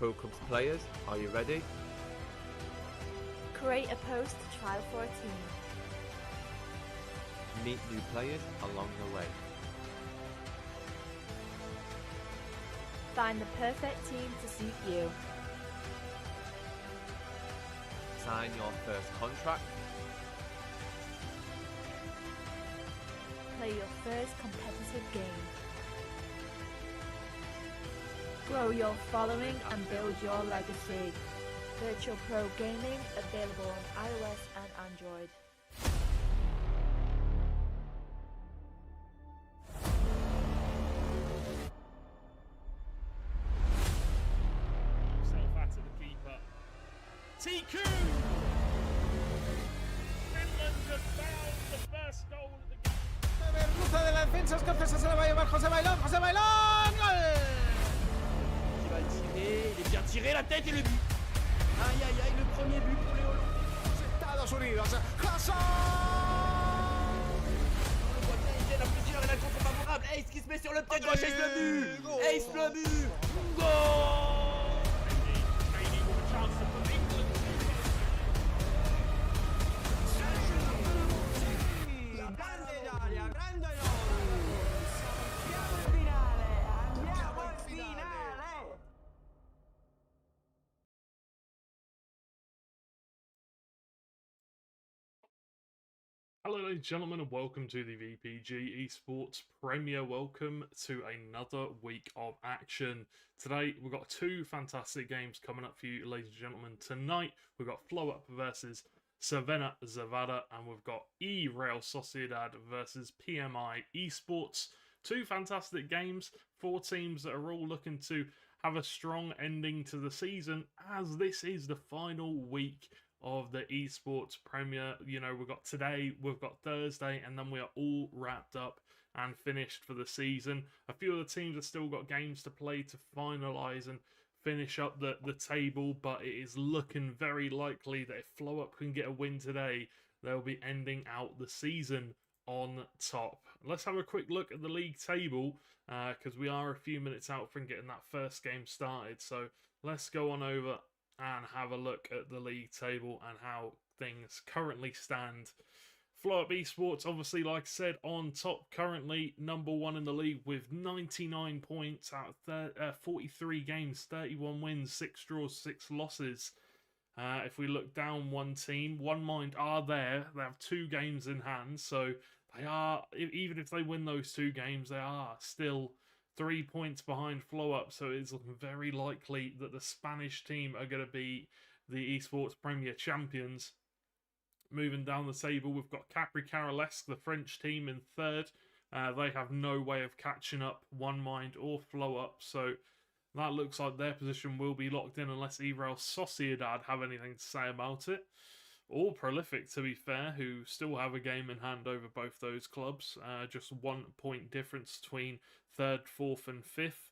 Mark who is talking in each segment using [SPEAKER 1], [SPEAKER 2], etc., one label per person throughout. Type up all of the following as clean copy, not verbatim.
[SPEAKER 1] Pro Clubs players, are you ready?
[SPEAKER 2] Create a post to trial for a team.
[SPEAKER 1] Meet new players along the way.
[SPEAKER 2] Find the perfect team to suit you.
[SPEAKER 1] Sign your first contract.
[SPEAKER 2] Play your first competitive game. Grow your following and build your legacy. Virtual Pro Gaming available on iOS and Android.
[SPEAKER 3] Self-at to the keeper. TQ! Finland just found the first goal of the game.
[SPEAKER 4] Merluza de la defensa, Escarcesa se la va a llevar José Bailón, ¡Gol!
[SPEAKER 5] Il va le tirer, il est bien tiré, la tête et le but. Aïe aïe aïe, le premier but pour les Hollandais.
[SPEAKER 4] Estados Unidos, Hazard!
[SPEAKER 5] On le voit bien, il vient à plusieurs et la contre favorable. Ace qui se met sur le pied gauche, Ace le but. Ace le but. Goal!
[SPEAKER 3] Brady with a chance to put England.
[SPEAKER 4] Grande Italia, grande Andiamo in finale, andiamo in finale!
[SPEAKER 3] Hello ladies and gentlemen and welcome to the VPG Esports Premier. Welcome to another week of action. Today we've got two fantastic games coming up for you ladies and gentlemen. Tonight we've got FlowUp versus Crvena and we've got eReal Sociedad versus PMI Esports. Two fantastic games, four teams that are all looking to have a strong ending to the season as this is the final week of the Esports Premier. You know, we've got today, we've got Thursday, and then we are all wrapped up and finished for the season. A few of the teams have still got games to play to finalise and finish up the table, but it is looking very likely that if FlowUp can get a win today, they'll be ending out the season on top. Let's have a quick look at the league table because we are a few minutes out from getting that first game started. So let's go on over and have a look at the league table and how things currently stand. FlowUp Esports, obviously, like I said, on top currently, number one in the league with 99 points out of 43 games, 31 wins, 6 draws, 6 losses. If we look down one team, One Mind are there. They have 2 games in hand, so they are, even if they win those 2 games, they are still 3 points behind FlowUp, so it's looking very likely that the Spanish team are going to be the Esports Premier champions. Moving down the table, we've got Capri Carolesque, the French team, in third. They have no way of catching up One Mind or FlowUp, so that looks like their position will be locked in unless eReal Sociedad have anything to say about it. All Prolific, to be fair, who still have a game in hand over both those clubs. Just 1 point difference between third, fourth and fifth.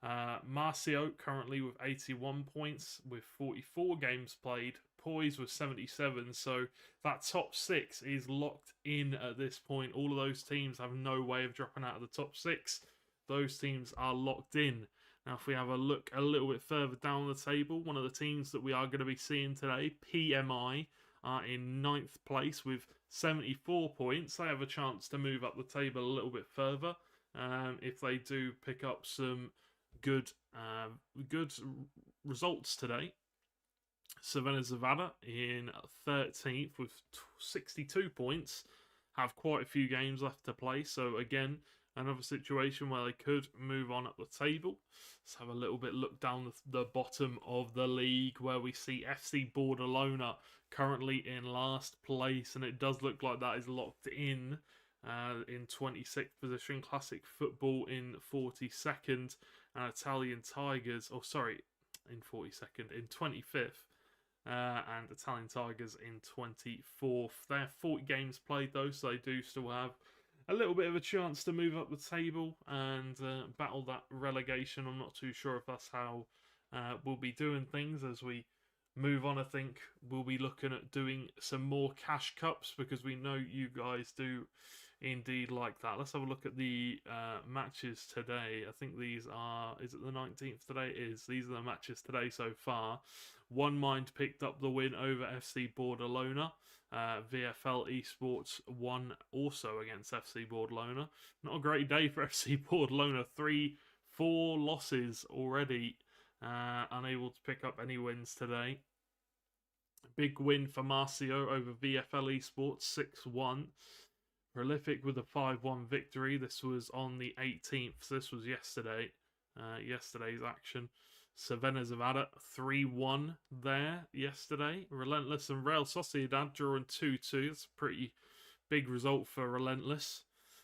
[SPEAKER 3] Marcio currently with 81 points with 44 games played. Poise with 77, so that top 6 is locked in at this point. All of those teams have no way of dropping out of the top 6. Those teams are locked in. Now, if we have a look a little bit further down the table, one of the teams that we are going to be seeing today, PMI, are in 9th place with 74 points. They have a chance to move up the table a little bit further if they do pick up some good results today. Crvena in 13th with 62 points, have quite a few games left to play. So again, another situation where they could move on up the table. Let's have a little bit look down the bottom of the league where we see FC Barcelona currently in last place, and it does look like that is locked in 26th position. Classic Football in 42nd, and Italian Tigers, in 42nd, in 25th. And Italian Tigers in 24th. They have 40 games played though, so they do still have a little bit of a chance to move up the table and battle that relegation. I'm not too sure if that's how we'll be doing things as we move on. I think we'll be looking at doing some more cash cups because we know you guys do indeed like that. Let's have a look at the matches today. I think these are, is it the 19th today? It is. These are the matches today so far. One Mind picked up the win over FC Barcelona. VFL Esports won also against FC Barcelona. Not a great day for FC Barcelona. 3-4 losses already. Unable to pick up any wins today. Big win for Marcio over VFL Esports, 6-1. Prolific with a 5-1 victory. This was on the 18th. So this was yesterday. Yesterday's action. Crvena 3-1 there yesterday. Relentless and eReal Sociedad drawing 2-2. That's a pretty big result for Relentless.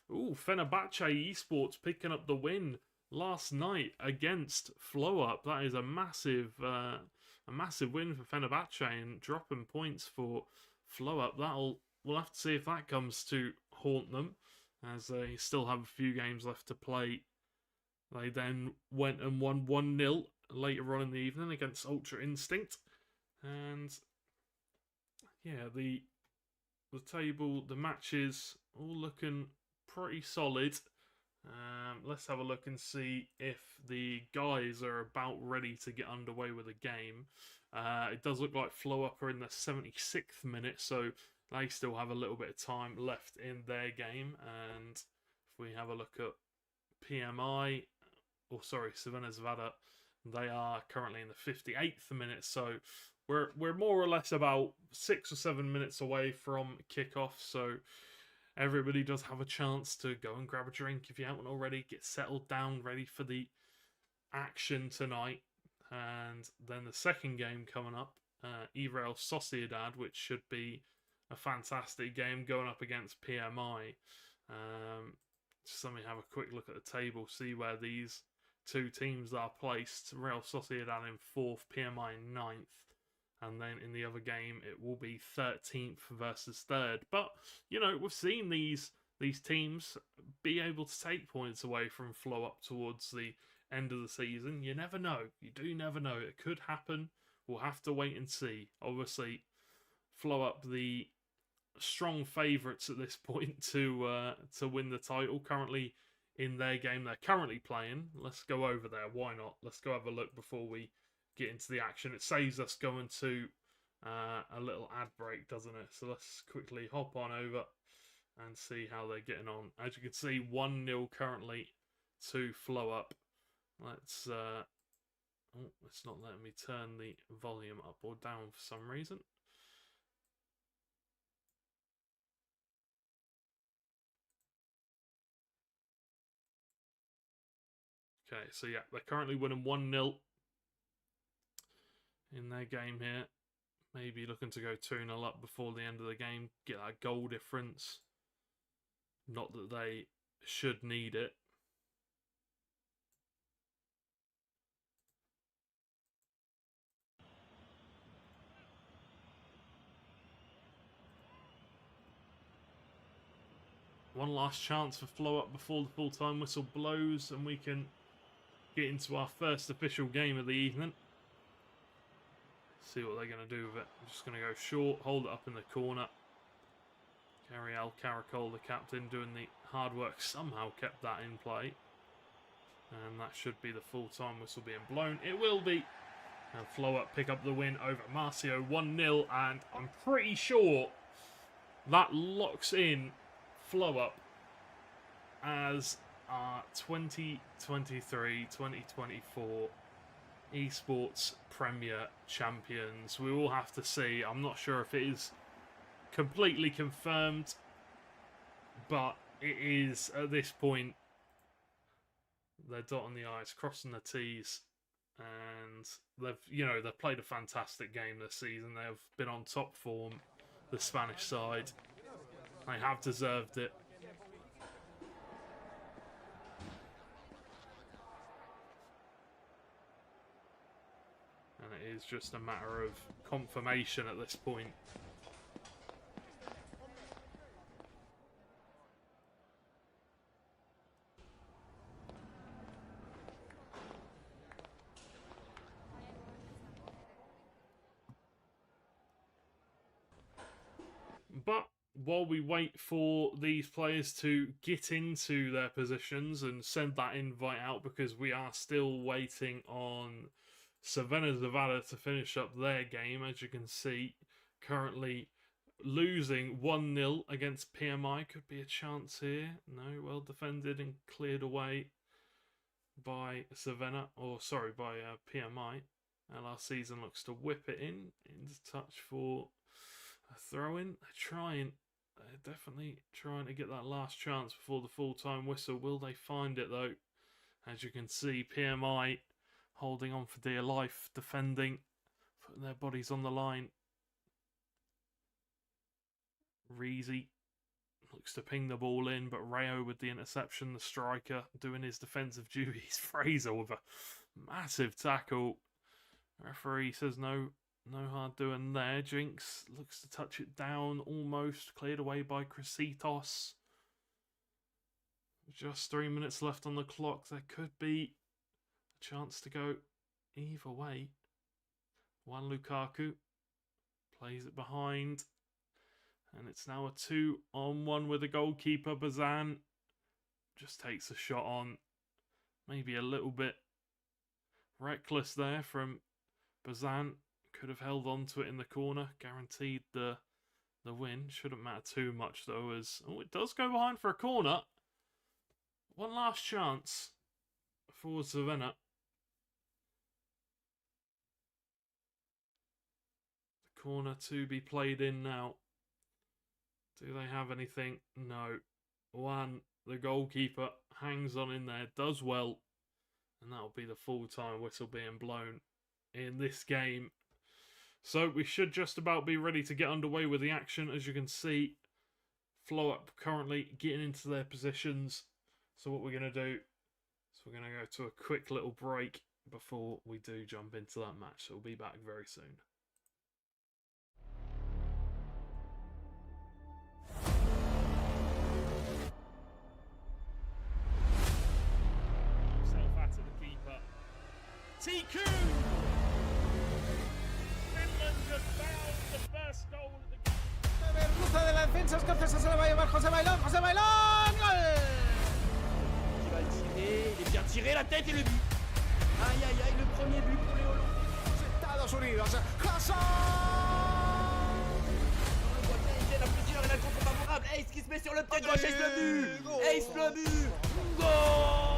[SPEAKER 3] Ooh, Fenerbahce Esports picking up the win last night against FlowUp. That is a massive win for Fenerbahce and dropping points for FlowUp. We'll have to see if that comes to haunt them, as they still have a few games left to play. They then went and won 1-0 later on in the evening against Ultra Instinct. And yeah, the table, the matches, all looking pretty solid. Let's have a look and see if the guys are about ready to get underway with the game. It does look like FlowUp are in the 76th minute, so they still have a little bit of time left in their game. And if we have a look at PMI, Crvena, they are currently in the 58th minute, so we're more or less about 6 or 7 minutes away from kickoff. So everybody does have a chance to go and grab a drink if you haven't already, get settled down, ready for the action tonight. And then the second game coming up, eReal Sociedad, which should be a fantastic game going up against PMI. Just let me have a quick look at the table, see where these two teams are placed. eReal Sociedad in 4th, PMI in 9th. And then in the other game, it will be 13th versus 3rd. But, you know, we've seen these teams be able to take points away from FlowUp towards the end of the season. You never know. You do never know. It could happen. We'll have to wait and see. Obviously, FlowUp, the strong favourites at this point to win the title. Currently in their game they're currently playing. Let's go over there. Why not? Let's go have a look before we get into the action. It saves us going to a little ad break, doesn't it? So let's quickly hop on over and see how they're getting on. As you can see, 1-0 currently to FlowUp. Let's it's not letting me turn the volume up or down for some reason. Okay, so yeah, they're currently winning 1-0 in their game here. Maybe looking to go 2-0 up before the end of the game, get that goal difference. Not that they should need it. One last chance for FlowUp before the full-time whistle blows and we can get into our first official game of the evening. See what they're going to do with it. I'm just going to go short, hold it up in the corner. Ariel Caracol, the captain, doing the hard work, somehow kept that in play. And that should be the full-time whistle being blown. It will be. And FlowUp pick up the win over Marcio 1-0. And I'm pretty sure that locks in FlowUp as our 2023-2024 Esports Premier Champions. We will have to see. I'm not sure if it is completely confirmed, but it is at this point. They're dotting the I's, crossing the T's, and they've played a fantastic game this season. They've been on top form, the Spanish side. They have deserved it. And it is just a matter of confirmation at this point. But while we wait for these players to get into their positions and send that invite out, because we are still waiting on Crvena Nevada to finish up their game, as you can see, currently losing 1-0 against PMI. Could be a chance here. No, well defended and cleared away by Crvena, or sorry, by PMI. LR Season looks to whip it into touch for a throw-in. They're definitely trying to get that last chance before the full-time whistle. Will they find it though? As you can see, PMI holding on for dear life, defending, putting their bodies on the line. Reezy looks to ping the ball in, but Rayo with the interception, the striker doing his defensive duties. Fraser with a massive tackle. Referee says no hard doing there. Jinx looks to touch it down, almost cleared away by Cresitos. Just 3 minutes left on the clock. There could be a chance to go either way. Juan Lukaku plays it behind. And it's now a 2-on-1 with the goalkeeper. Bazan just takes a shot on. Maybe a little bit reckless there from Bazan. Could have held on to it in the corner. Guaranteed the win. Shouldn't matter too much though, as it does go behind for a corner. One last chance for Crvena. The corner to be played in now. Do they have anything? No. Juan, the goalkeeper, hangs on in there, does well. And that'll be the full-time whistle being blown in this game. So we should just about be ready to get underway with the action. As you can see, FlowUp currently getting into their positions. So what we're going to do is we're going to go to a quick little break before we do jump into that match. So we'll be back very soon. TQ! Finland just found the first goal of the game.
[SPEAKER 4] Ruta de la defensa, Oscar César se la va a llevar José Bailón, José Bailón, gol!
[SPEAKER 5] Qui va le tirer, il est bien tiré, la tête et le but. Aïe aïe aïe, le premier but pour les Hollandais.
[SPEAKER 4] Estados Unidos, Hazard!
[SPEAKER 5] On le voit bien, il vient à plusieurs et la contre favorable. Ace qui se met sur le pied gauche, Ace le but. Ace le but. Goal!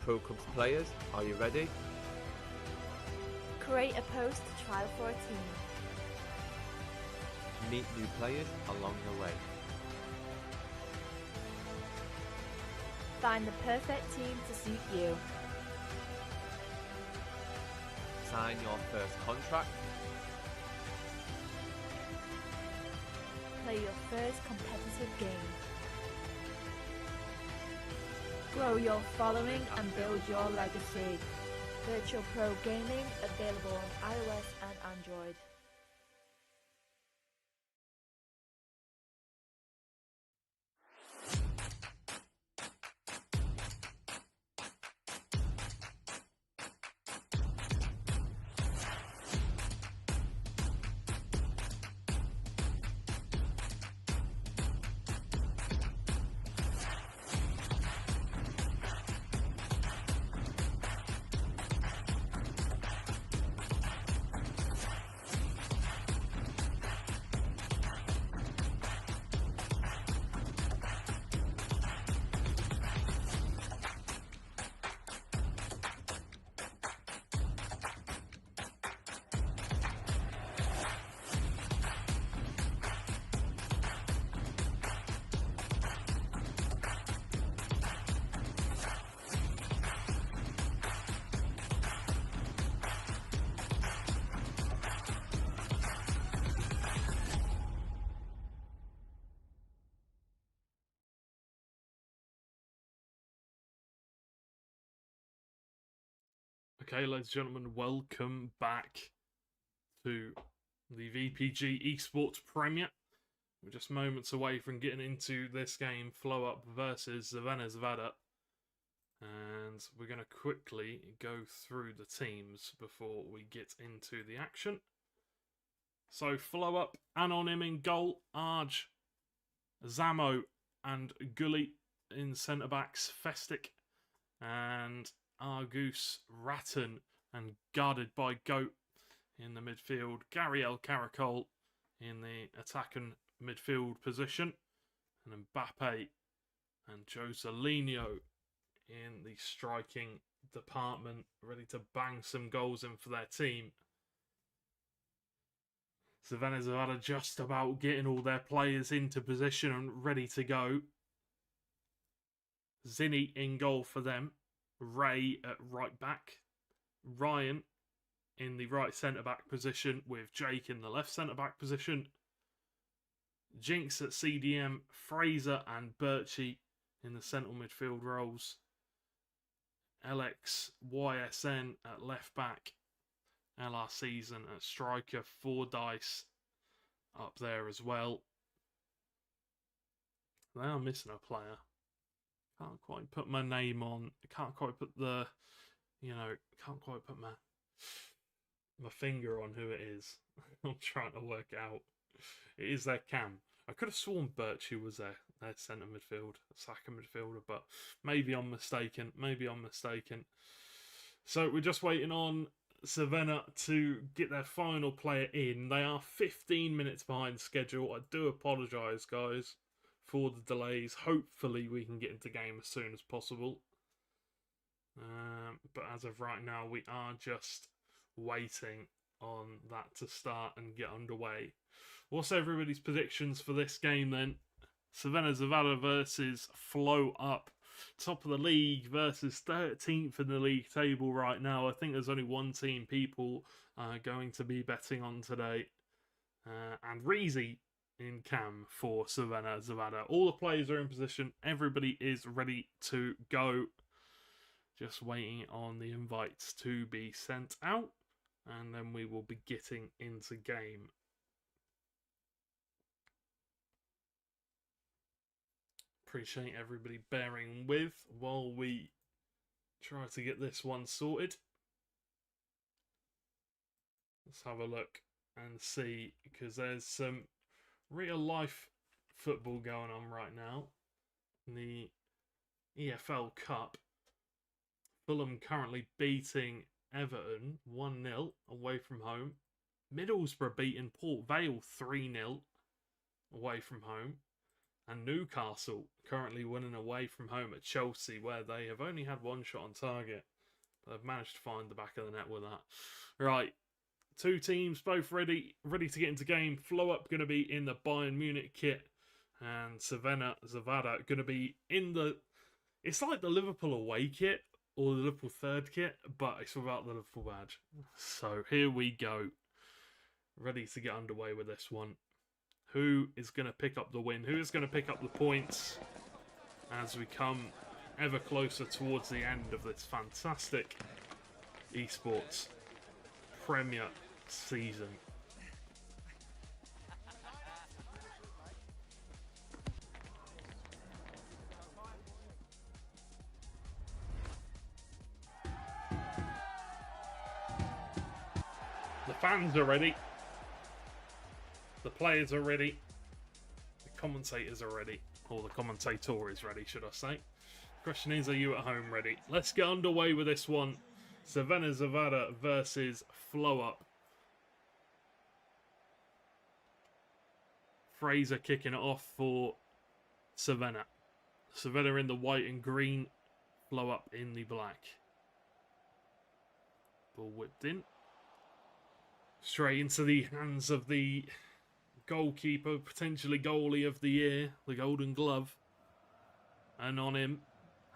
[SPEAKER 1] Pro Clubs players, are you ready?
[SPEAKER 2] Create a post to trial for a team.
[SPEAKER 1] Meet new players along the way.
[SPEAKER 2] Find the perfect team to suit you.
[SPEAKER 1] Sign your first contract.
[SPEAKER 2] Play your first competitive game. Grow your following and build your legacy. Virtual Pro Gaming available on iOS and Android.
[SPEAKER 3] Okay, ladies and gentlemen, welcome back to the VPG Esports Premier. We're just moments away from getting into this game, FlowUp versus Crvena Zvezda. And we're going to quickly go through the teams before we get into the action. So FlowUp, Anonim in goal, Arj, Zamo and Gully in centre-backs, Festic and Argus, Ratton and guarded by Goat in the midfield, Gabriel Caracol in the attacking midfield position, and Mbappe and Joselinho in the striking department, ready to bang some goals in for their team. Crvena Zvezda just about getting all their players into position and ready to go. Zinni in goal for them. Ray at right back. Ryan in the right centre-back position with Jake in the left centre-back position. Jinx at CDM. Fraser and Birchie in the central midfield roles. LX YSN at left back. LR Season at striker. 4 dice up there as well. They are missing a player. Can't quite put my name on. Can't quite put the, can't quite put my finger on who it is. I'm trying to work it out. It is their cam. I could have sworn Birchie was their centre midfield, Saka midfielder, but maybe I'm mistaken. Maybe I'm mistaken. So we're just waiting on Crvena to get their final player in. They are 15 minutes behind schedule. I do apologise, guys, for the delays. Hopefully we can get into game as soon as possible. But as of right now, we are just waiting on that to start and get underway. What's everybody's predictions for this game then? Crvena Zvezda versus FlowUp. Top of the league versus 13th in the league table right now. I think there's only one team people are going to be betting on today. And Reezy in cam for Crvena Zvezda. All the players are in position. Everybody is ready to go. Just waiting on the invites to be sent out. And then we will be getting into game. Appreciate everybody bearing with while we try to get this one sorted. Let's have a look and see, because there's some real life football going on right now in the EFL Cup. Fulham currently beating Everton 1-0 away from home. Middlesbrough beating Port Vale 3-0 away from home. And Newcastle currently winning away from home at Chelsea, where they have only had one shot on target. But they've managed to find the back of the net with that. Right, two teams both ready to get into game. FlowUp going to be in the Bayern Munich kit, and Crvena Zvezda going to be in the... It's like the Liverpool away kit, or the Liverpool third kit, but it's without the Liverpool badge. So here we go. Ready to get underway with this one. Who is going to pick up the win? Who is going to pick up the points as we come ever closer towards the end of this fantastic esports Premier season? The fans are ready. The players are ready. The commentators are ready. Or the commentator is ready, should I say. Question is, are you at home ready? Let's get underway with this one. Crvena Zvezda versus FlowUp. Fraser kicking it off for Crvena. Crvena in the white and green. FlowUp in the black. Ball whipped in. Straight into the hands of the goalkeeper, potentially goalie of the year, the Golden Glove. And on him,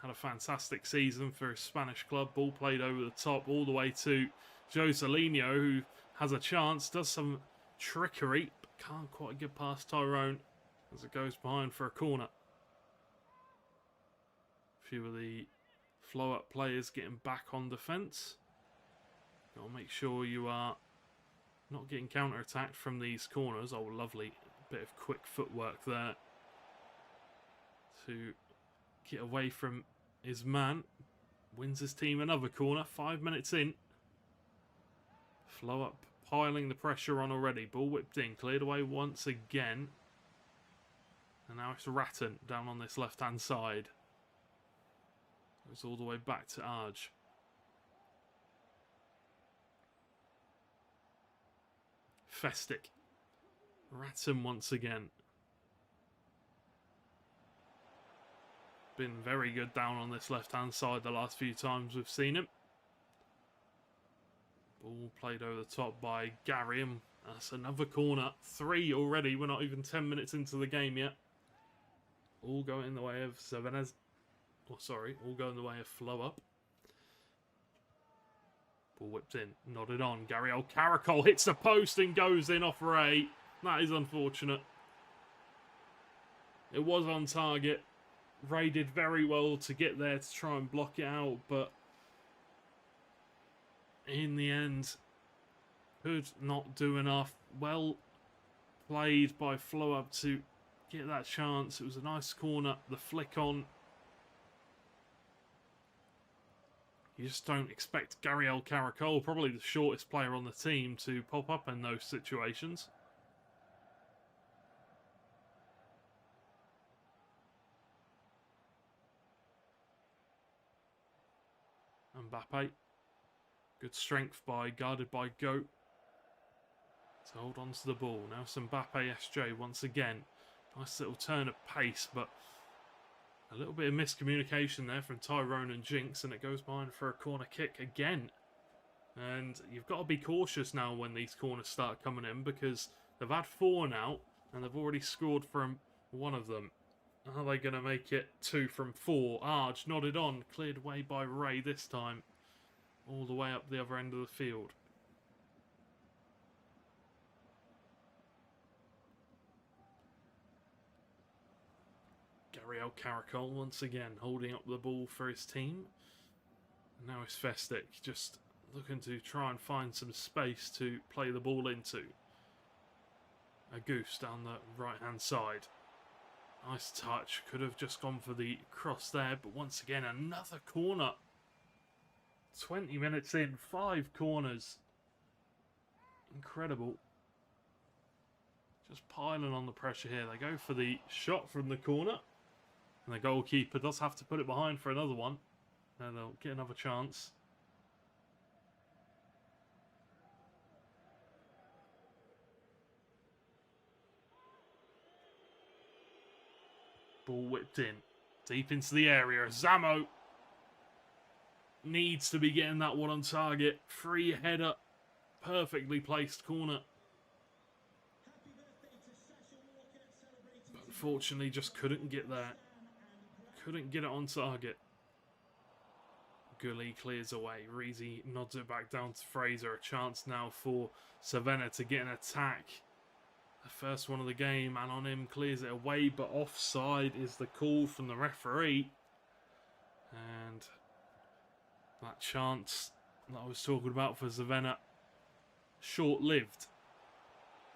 [SPEAKER 3] had a fantastic season for his Spanish club. Ball played over the top all the way to Joselinho, who has a chance, does some trickery, but can't quite get past Tyrone as it goes behind for a corner. A few of the FlowUp players getting back on defence. Got to make sure you are not getting counter-attacked from these corners. Oh, lovely bit of quick footwork there to get away from his man. Wins his team another corner. 5 minutes in. FlowUp piling the pressure on already. Ball whipped in. Cleared away once again. And now it's Ratton down on this left-hand side. Goes all the way back to Arj. Festic. Ratton once again. Been very good down on this left-hand side the last few times we've seen him. Ball played over the top by Gary, and that's another corner. 3 already. We're not even 10 minutes into the game yet. All going in the way of Cervena's. Oh, sorry. All going the way of FlowUp. Ball whipped in. Nodded on. Gary Caracol hits the post and goes in off Ray. That is unfortunate. It was on target. Ray did very well to get there to try and block it out, but in the end, could not do enough. Well played by FlowUp to get that chance. It was a nice corner. The flick on. You just don't expect Gary Caracol, probably the shortest player on the team, to pop up in those situations. Mbappe. Good strength guarded by Goat. To hold on to the ball. Now it's Mbappe SJ once again. Nice little turn of pace, but a little bit of miscommunication there from Tyrone and Jinx, and it goes behind for a corner kick again. And you've got to be cautious now when these corners start coming in, because they've had 4 now, and they've already scored from 1 of them. Are they going to make it 2 from 4? Arj nodded on, cleared away by Ray this time. All the way up the other end of the field. Gary Caracol once again holding up the ball for his team. And now it's Festic just looking to try and find some space to play the ball into. A Goose down the right hand side. Nice touch. Could have just gone for the cross there, but once again another corner. 20 minutes in, 5 corners. Incredible. Just piling on the pressure here. They go for the shot from the corner. And the goalkeeper does have to put it behind for another one. And they'll get another chance. Ball whipped in. Deep into the area. Zamo needs to be getting that one on target. Free header. Perfectly placed corner. But unfortunately just couldn't get there. Couldn't get it on target. Gully clears away. Reezy nods it back down to Fraser. A chance now for Cervena to get an attack. The first one of the game. And on him clears it away. But offside is the call from the referee. And that chance that I was talking about for Cervena, short-lived.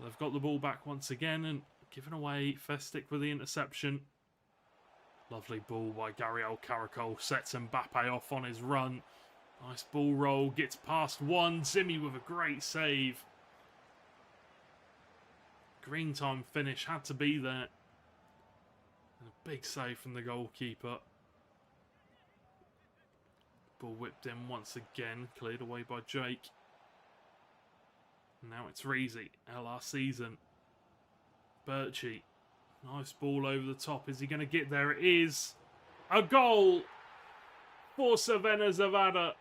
[SPEAKER 3] They've got the ball back once again and given away. Festic with the interception. Lovely ball by Gary Caracol. Sets Mbappe off on his run. Nice ball roll. Gets past one. Zimmy with a great save. Green time finish. Had to be there. And a big save from the goalkeeper. Ball whipped in once again. Cleared away by Jake. Now it's Reezy. LR season. Birchie. Nice ball over the top. Is he going to get there? It is. A goal for Cervena Zavada.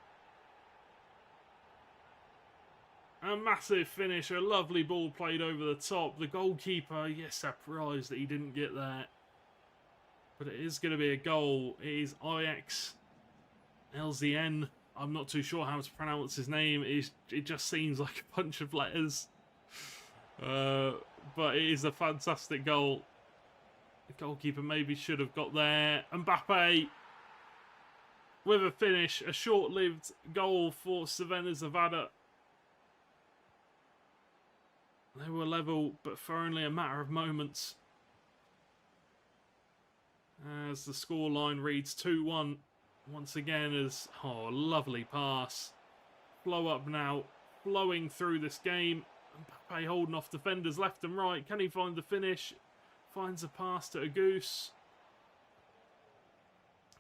[SPEAKER 3] A massive finish. A lovely ball played over the top. The goalkeeper, yes, surprised that he didn't get there. But it is going to be a goal. It is IX LZN. I'm not too sure how to pronounce his name. It just seems like a bunch of letters. But it is a fantastic goal. The goalkeeper maybe should have got there. Mbappe with a finish. A short-lived goal for Cervena Zavada. They were level, but for only a matter of moments. As the scoreline reads 2-1. Once again, as lovely pass. FlowUp now flowing through this game. Mbappe holding off defenders left and right. Can he find the finish? Finds a pass to a goose.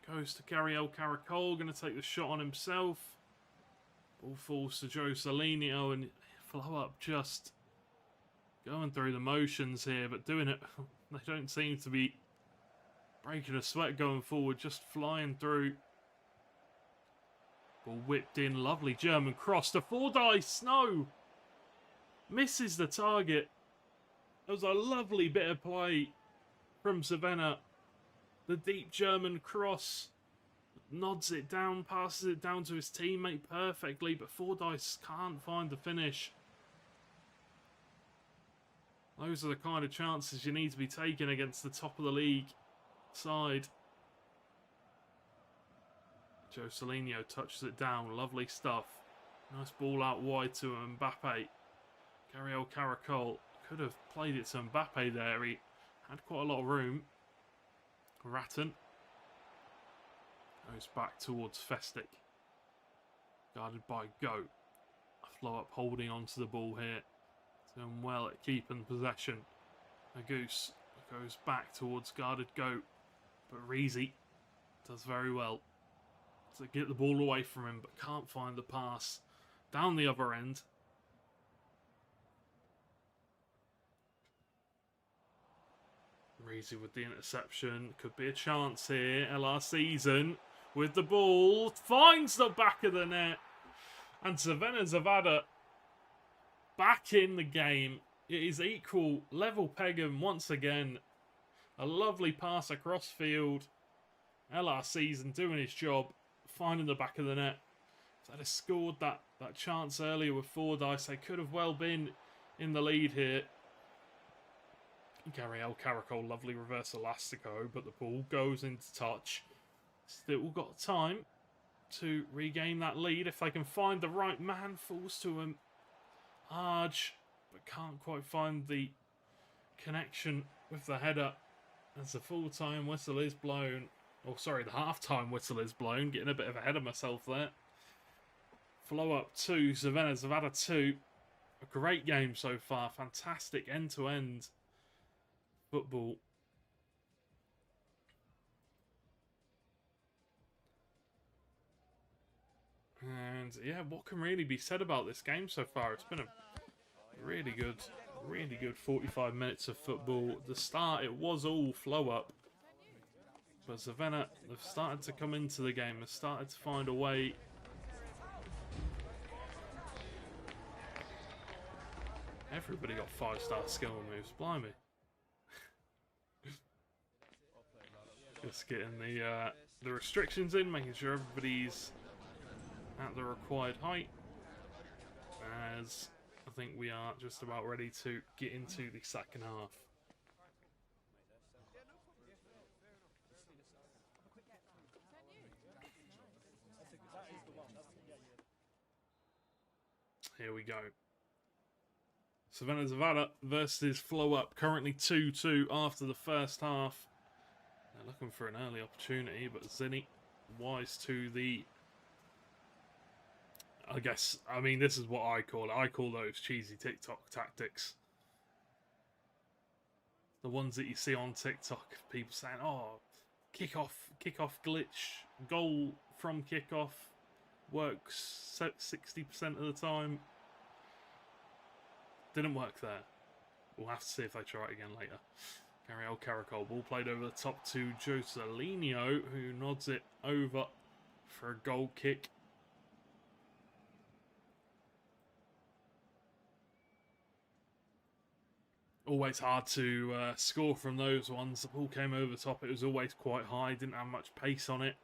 [SPEAKER 3] Goes to Ariel Caracol, going to take the shot on himself. Ball falls to Joe Salinio, and FlowUp just going through the motions here, but doing it, they don't seem to be breaking a sweat going forward, just flying through. Ball whipped in, lovely German cross to Fordyce, no! Misses the target. It was a lovely bit of play from Savannah. The deep German cross, nods it down, passes it down to his teammate perfectly, but Fordyce can't find the finish. Those are the kind of chances you need to be taking against the top of the league side. Joe Salinio touches it down, lovely stuff. Nice ball out wide to Mbappe. Ariel Caracol could have played it to Mbappe there, he had quite a lot of room. Ratton goes back towards Festic, guarded by Go. FlowUp holding onto the ball here, doing well at keeping possession. A goose goes back towards guarded Go, but Reezy does very well to get the ball away from him, but can't find the pass down the other end. Reezy with the interception. Could be a chance here. LR Season with the ball. Finds the back of the net. And Savannah Zavada back in the game. It is equal. Level Pegum once again. A lovely pass across field. LR Season doing his job. Finding the back of the net. If they'd have scored that chance earlier with Fordyce, they could have well been in the lead here. Ariel Caracol, lovely reverse elastico, but the ball goes into touch. Still got time to regain that lead if they can find the right man. Falls to him. Arge, but can't quite find the connection with the header as the full-time whistle is blown. Oh, sorry, the half-time whistle is blown. Getting a bit of ahead of myself there. FlowUp 2, Savannah Zavada 2. A great game so far. Fantastic end-to-end football. And yeah, what can really be said about this game so far? It's been a really good 45 minutes of football. At the start, it was all FlowUp, but Savannah have started to come into the game, have started to find a way. Everybody got 5-star skill moves, blimey. Just getting the restrictions in, making sure everybody's at the required height, as I think we are just about ready to get into the second half. Here we go. Savannah Zavada versus FlowUp, currently 2-2 after the first half. They're looking for an early opportunity, but Zinni wise to the... I mean, this is what I call it. I call those cheesy TikTok tactics. The ones that you see on TikTok, people saying, oh, kickoff glitch, goal from kickoff, works 60% of the time. Didn't work there. We'll have to see if they try it again later. Ariel Caracol, ball played over the top to Joe Salinio, who nods it over for a goal kick. Always hard to score from those ones. The ball came over the top. It was always quite high. Didn't have much pace on it.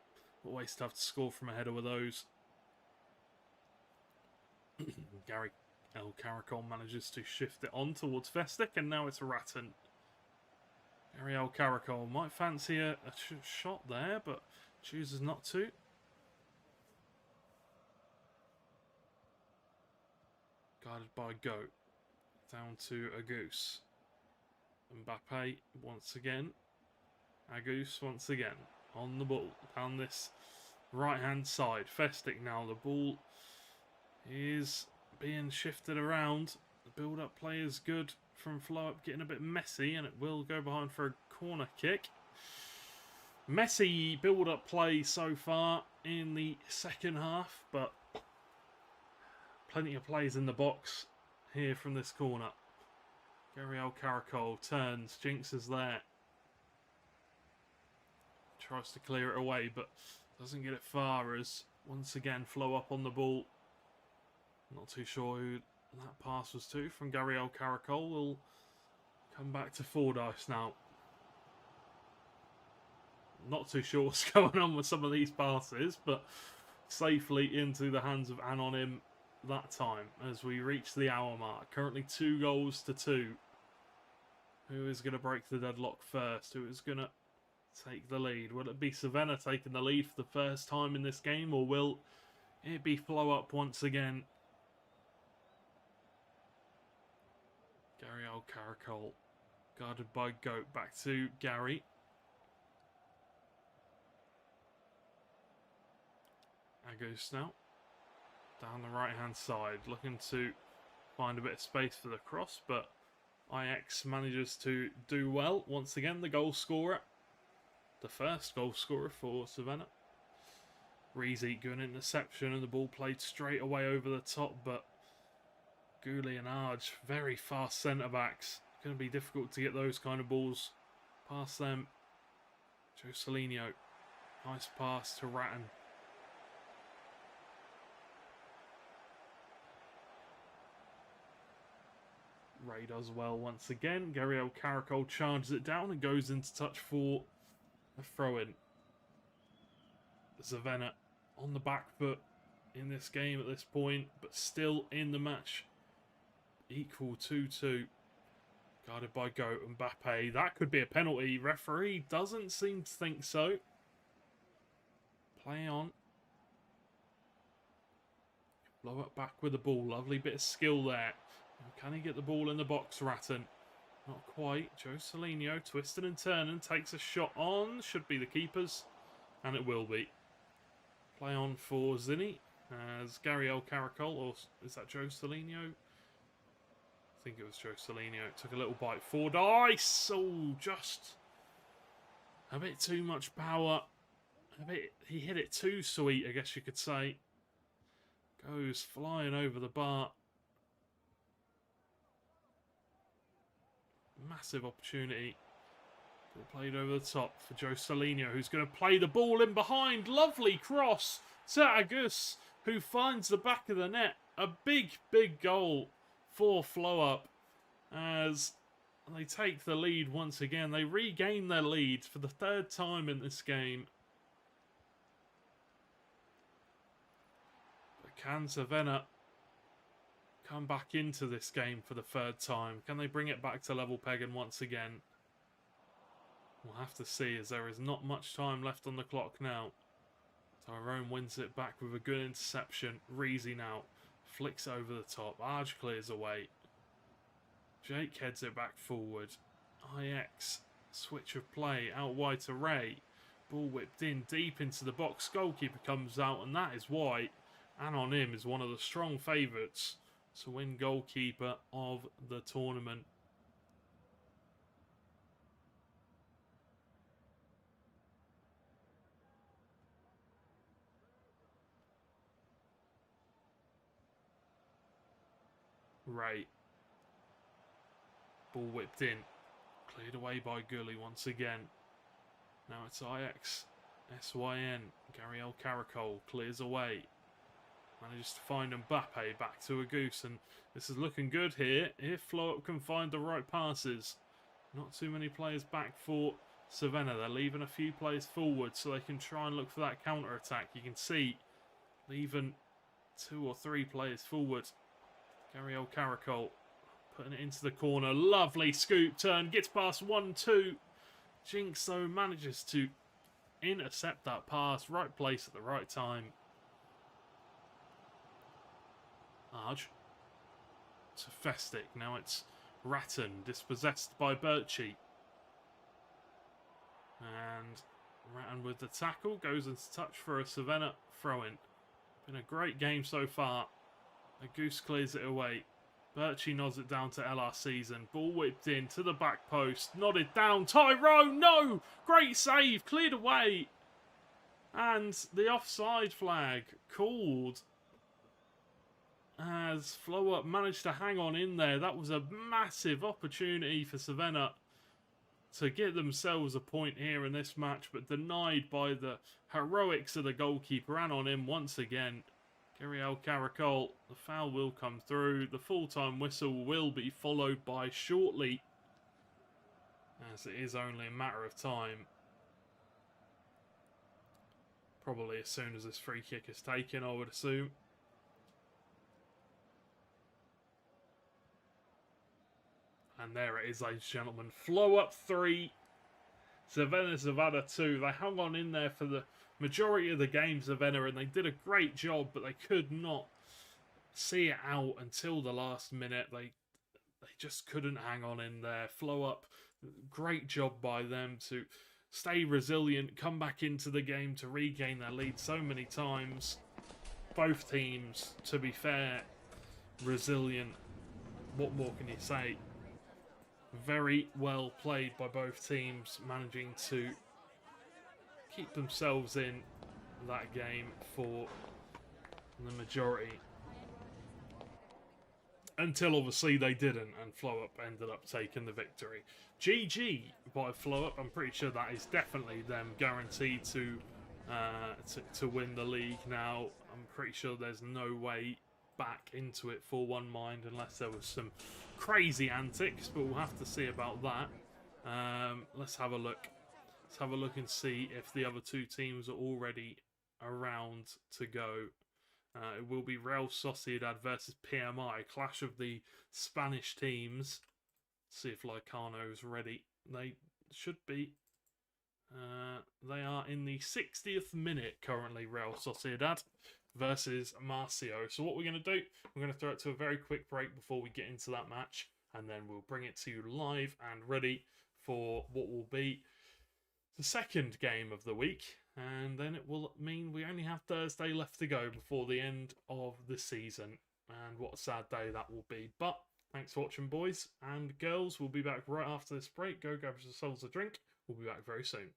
[SPEAKER 3] Always tough to score from a header with those. Gary L. Caracol manages to shift it on towards Festic, and now it's Ratton. Ariel Caracol might fancy a shot there, but chooses not to. Guarded by Go. Down to Agus. Mbappe once again. Agus once again. On the ball. Down this right-hand side. Festic now. The ball is being shifted around. The build-up play is good from FlowUp, getting a bit messy, and it will go behind for a corner kick. Messy build-up play so far in the second half, but plenty of plays in the box here from this corner. Gabriel Caracol turns, Jinx is there. Tries to clear it away, but doesn't get it far as, once again, FlowUp on the ball. Not too sure who that pass was to from Gabriel Caracol. Will come back to Fordyce now. Not too sure what's going on with some of these passes, but safely into the hands of Anonym that time as we reach the hour mark. Currently 2-2. Who is going to break the deadlock first? Who is going to take the lead? Will it be Savannah taking the lead for the first time in this game, or will it be FlowUp once again? Gabriel Caracol guarded by Goat. Back to Gary. Agus now. Down the right-hand side. Looking to find a bit of space for the cross, but IX manages to do well. Once again, the goal scorer. The first goal scorer for Savannah. Reezy, good interception, and the ball played straight away over the top, but Gouli and Arj, very fast centre-backs. Going to be difficult to get those kind of balls past them. Joe Salino. Nice pass to Ratton. Ray does well once again. Gabriel Caracol charges it down and goes into touch for a throw-in. Savannah on the back foot in this game at this point, but still in the match. Equal 2-2. Guarded by Goat and Mbappe. That could be a penalty. Referee doesn't seem to think so. Play on. Blow it back with the ball. Lovely bit of skill there. Can he get the ball in the box, Ratton? Not quite. Joe Salino twisting and turning. Takes a shot on. Should be the keeper's. And it will be. Play on for Zinni. As Gabriel Caracol. Or is that Joe Salino? I think it was Joe Salino. Took a little bite. Fordyce. Oh, just a bit too much power. He hit it too sweet, I guess you could say. Goes flying over the bar. Massive opportunity. Played over the top for Joe Salino, who's going to play the ball in behind. Lovely cross to Agus, who finds the back of the net. A big, big goal for FlowUp as they take the lead once again. They regain their lead for the third time in this game. But can Savannah come back into this game for the third time? Can they bring it back to level pegging once again? We'll have to see, as there is not much time left on the clock now. Tyrone wins it back with a good interception. Reezy now flicks over the top. Arj clears away. Jake heads it back forward. IX switch of play out wide to Ray. Ball whipped in deep into the box. Goalkeeper comes out, and that is why Anonym is one of the strong favourites to win goalkeeper of the tournament. Ray. Ball whipped in. Cleared away by Gully once again. Now it's IX. SYN. Gabriel Caracol clears away. Manages to find Mbappe back to a goose, and this is looking good here if FlowUp can find the right passes. Not too many players back for Savannah. They're leaving a few players forward so they can try and look for that counter-attack. You can see leaving 2 or 3 players forward. Gabriel Caracol putting it into the corner. Lovely scoop turn. Gets past 1-2. Jinx, though, manages to intercept that pass. Right place at the right time. Arj to Festic. Now it's Ratton, dispossessed by Birchie. And Ratton with the tackle, goes into touch for a Savannah throw-in. Been a great game so far. A Goose clears it away. Birchie nods it down to LRC's and ball whipped in to the back post. Nodded down. Tyrone, no! Great save, cleared away. And the offside flag called as FlowUp managed to hang on in there. That was a massive opportunity for Savannah to get themselves a point here in this match, but denied by the heroics of the goalkeeper. Ran on him once again. Ereal Caracol, the foul will come through. The full-time whistle will be followed by shortly, as it is only a matter of time. Probably as soon as this free kick is taken, I would assume. And there it is, ladies and gentlemen. FlowUp 3, Savannah 2. They hung on in there for the majority of the game, Savannah, and they did a great job, but they could not see it out until the last minute. They just couldn't hang on in there. FlowUp, great job by them to stay resilient, come back into the game to regain their lead so many times. Both teams, to be fair, resilient. What more can you say? Very well played by both teams, managing to keep themselves in that game for the majority. Until obviously they didn't, and FlowUp ended up taking the victory. GG by FlowUp. I'm pretty sure that is definitely them guaranteed to win the league now. I'm pretty sure there's no way back into it for One Mind unless there was some crazy antics, but we'll have to see about that. Let's have a look. Let's have a look and see if the other two teams are already around to go. It will be Real Sociedad versus PMI, clash of the Spanish teams. See if Lycano's ready. They should be. They are in the 60th minute currently, Real Sociedad versus Marcio. So what we're going to do, we're going to throw it to a very quick break before we get into that match, and then we'll bring it to you live and ready for what will be the second game of the week. And then it will mean we only have Thursday left to go before the end of the season. And what a sad day that will be. But thanks for watching, boys and girls. We'll be back right after this break. Go grab yourselves a drink. We'll be back very soon.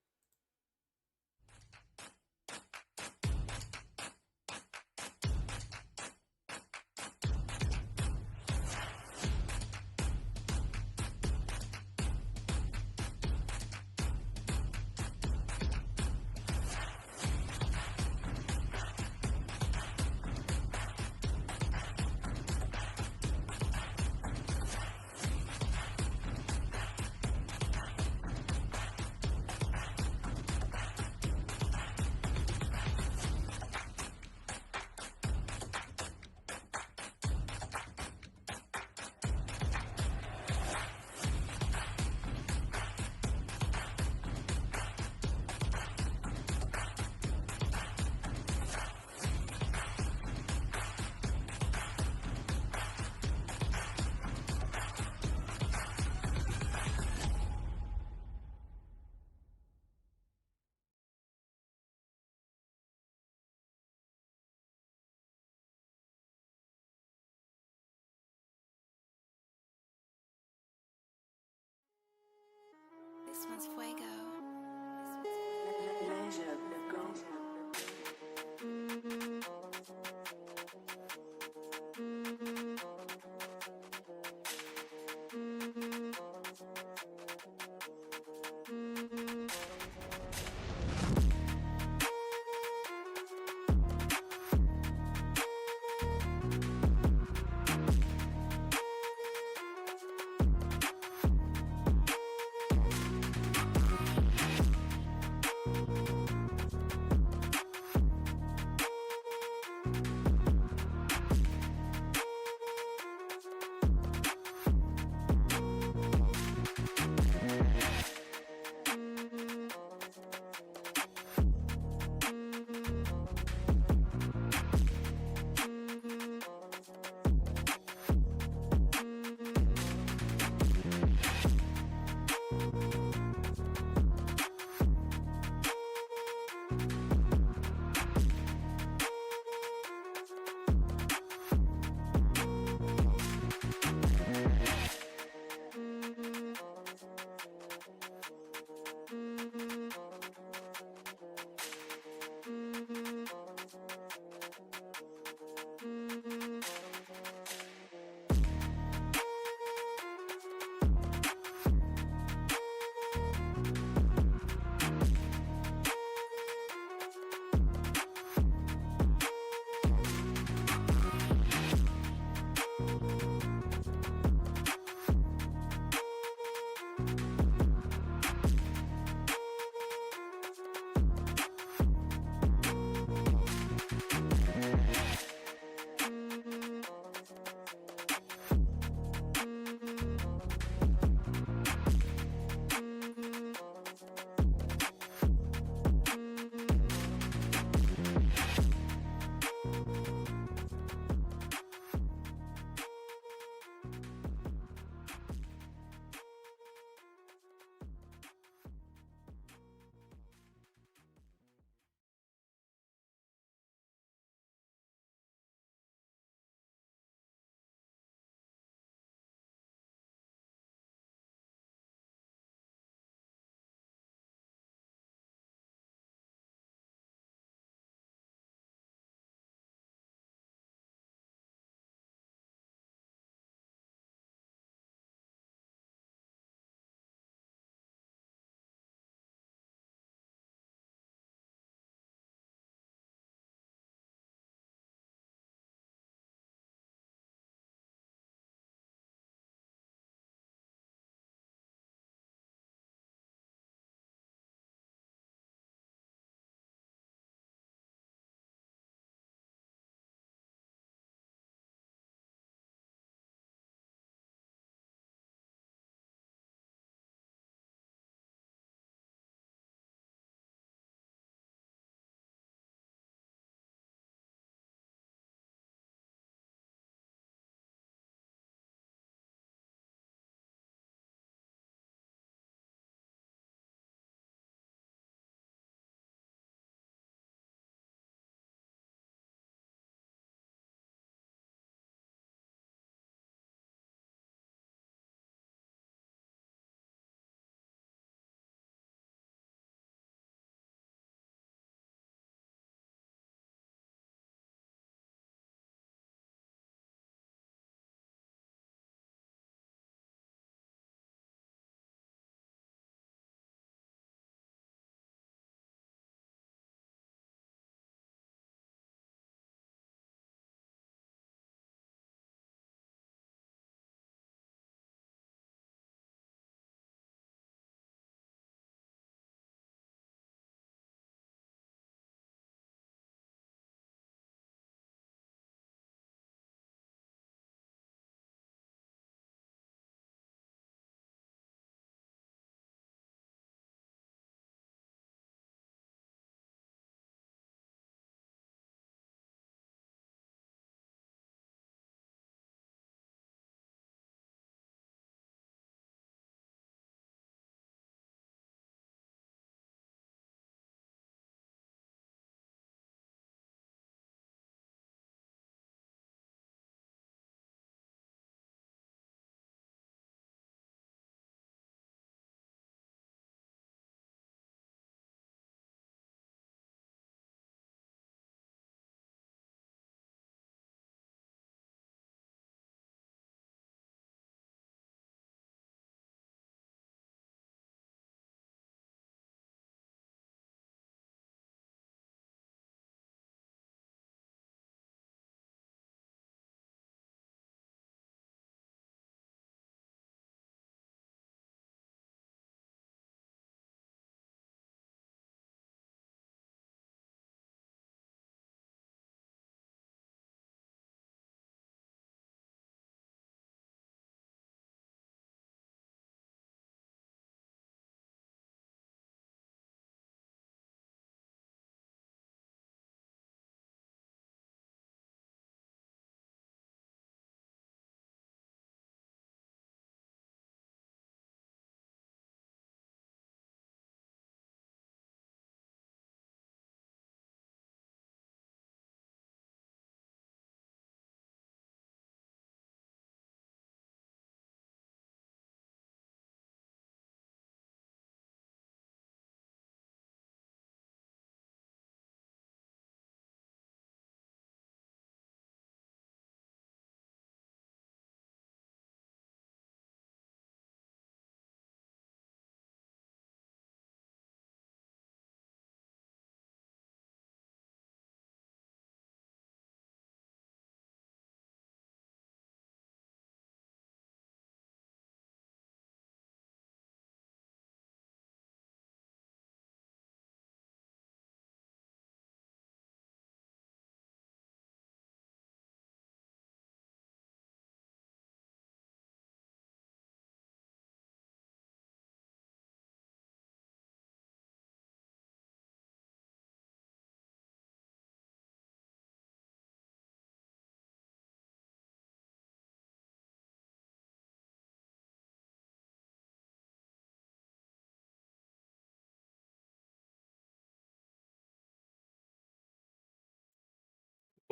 [SPEAKER 6] This one's fuego.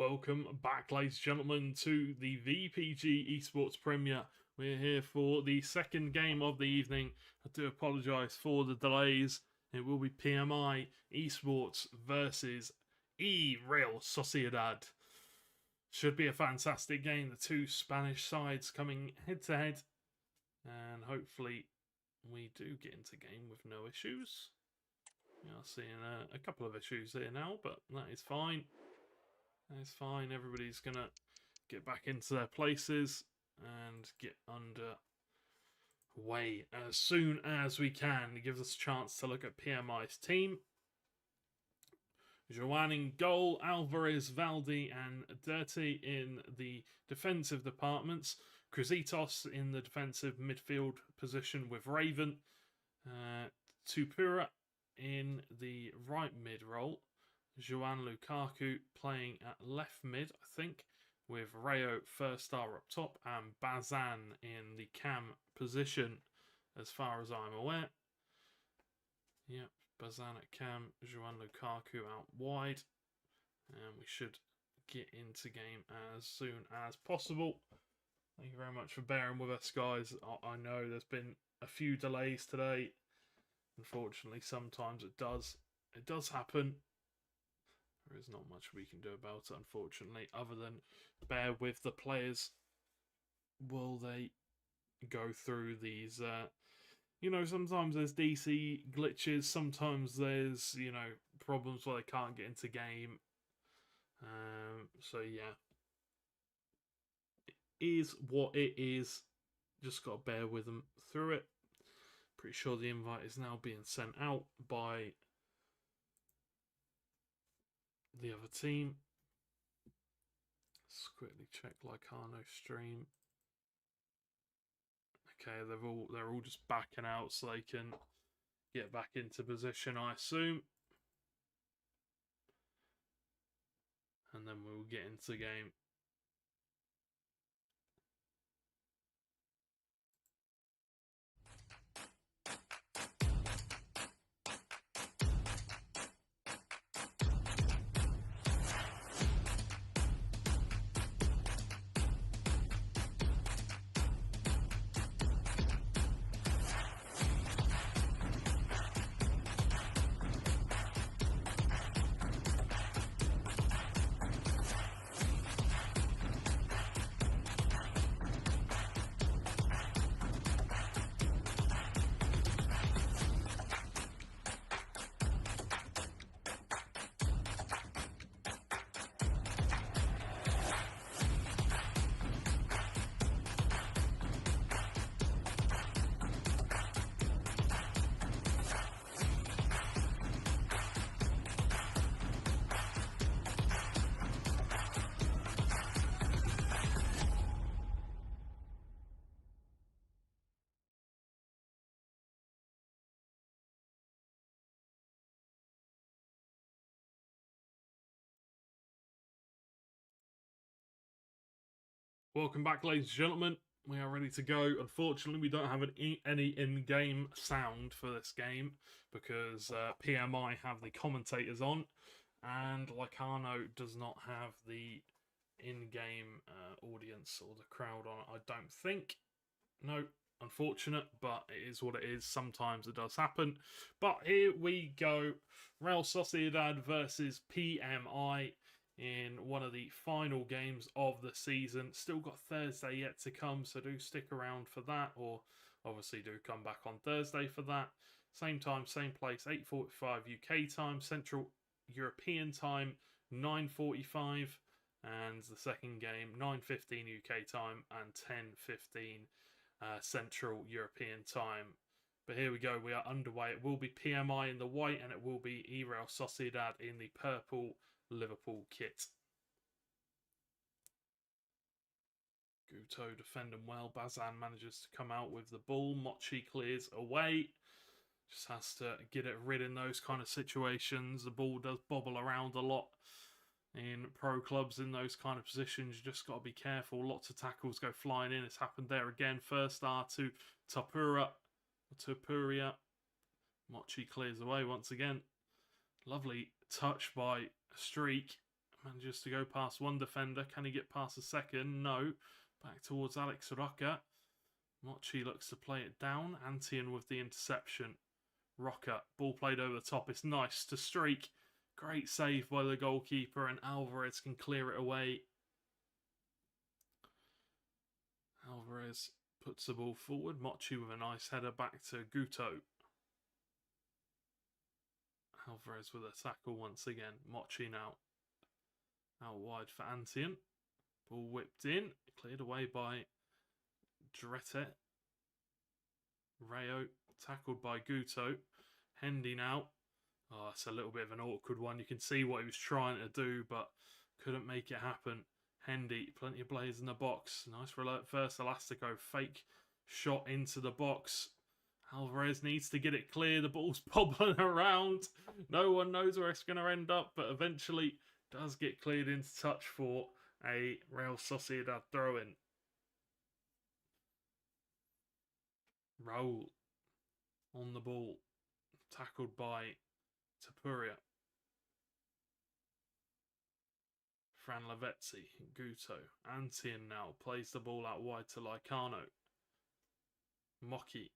[SPEAKER 3] Welcome back, ladies and gentlemen, to the VPG Esports Premier. We're here for the second game of the evening. I do apologise for the delays. It will be PMI Esports versus eReal Sociedad. Should be a fantastic game. The two Spanish sides coming head to head. And hopefully we do get into game with no issues. We are seeing a couple of issues here now, but that is fine. That's fine. Everybody's going to get back into their places and get underway as soon as we can. It gives us a chance to look at PMI's team. Joan in goal, Alvarez, Valdi and Dirty in the defensive departments. Cruzitos in the defensive midfield position with Raven. Tupura in the right mid role. Joan Lukaku playing at left mid, I think, with Rayo first star up top and Bazan in the cam position, as far as I'm aware. Yep, Bazan at cam, Joan Lukaku out wide, and we should get into game as soon as possible. Thank you very much for bearing with us, guys. I know there's been a few delays today. Unfortunately, sometimes it does happen. There is not much we can do about it, unfortunately, other than bear with the players. Will they go through these, sometimes there's DC glitches, sometimes there's, problems where they can't get into game. So, yeah. It is what it is. Just got to bear with them through it. Pretty sure the invite is now being sent out by the other team. Let's quickly check Lycano stream. Okay, they're all just backing out so they can get back into position, I assume. And then we'll get into game. Welcome back, ladies and gentlemen. We are ready to go. Unfortunately, we don't have any in-game sound for this game because PMI have the commentators on and Lycano does not have the in-game audience or the crowd on, I don't think. No, unfortunate, but it is what it is. Sometimes it does happen. But here we go. Real Sociedad versus PMI. In one of the final games of the season. Still got Thursday yet to come, so do stick around for that, or obviously do come back on Thursday for that. Same time, same place, 8:45 UK time, Central European time, 9:45, and the second game, 9:15 UK time and 10:15 Central European time. But here we go, we are underway. It will be PMI in the white, and it will be eReal Sociedad in the purple Liverpool kit. Guto defending well. Bazan manages to come out with the ball. Mochi clears away. Just has to get it rid in those kind of situations. The ball does bobble around a lot in pro clubs in those kind of positions. You just got to be careful. Lots of tackles go flying in. It's happened there again. First star to Tupuria. Mochi clears away once again. Lovely touch by Streak. Manages to go past one defender. Can he get past the second? No. Back towards Alex Roca. Mochi looks to play it down. Antian with the interception. Roca, ball played over the top. It's nice to streak. Great save by the goalkeeper, and Alvarez can clear it away. Alvarez puts the ball forward. Mochi with a nice header back to Guto. Alvarez with a tackle once again. Mochi now out wide for Antian. Ball whipped in. Cleared away by Drete. Rayo tackled by Guto. Hendy now. Oh, that's a little bit of an awkward one. You can see what he was trying to do, but couldn't make it happen. Hendy, plenty of players in the box. Nice first Elastico. Fake shot into the box. Alvarez needs to get it clear. The ball's bobbling around. No one knows where it's going to end up, but eventually does get cleared into touch for a Real Sociedad throw-in. Raul on the ball. Tackled by Tapuria. Fran Lavezzi, Guto. Antian now plays the ball out wide to Laicano. Mocky.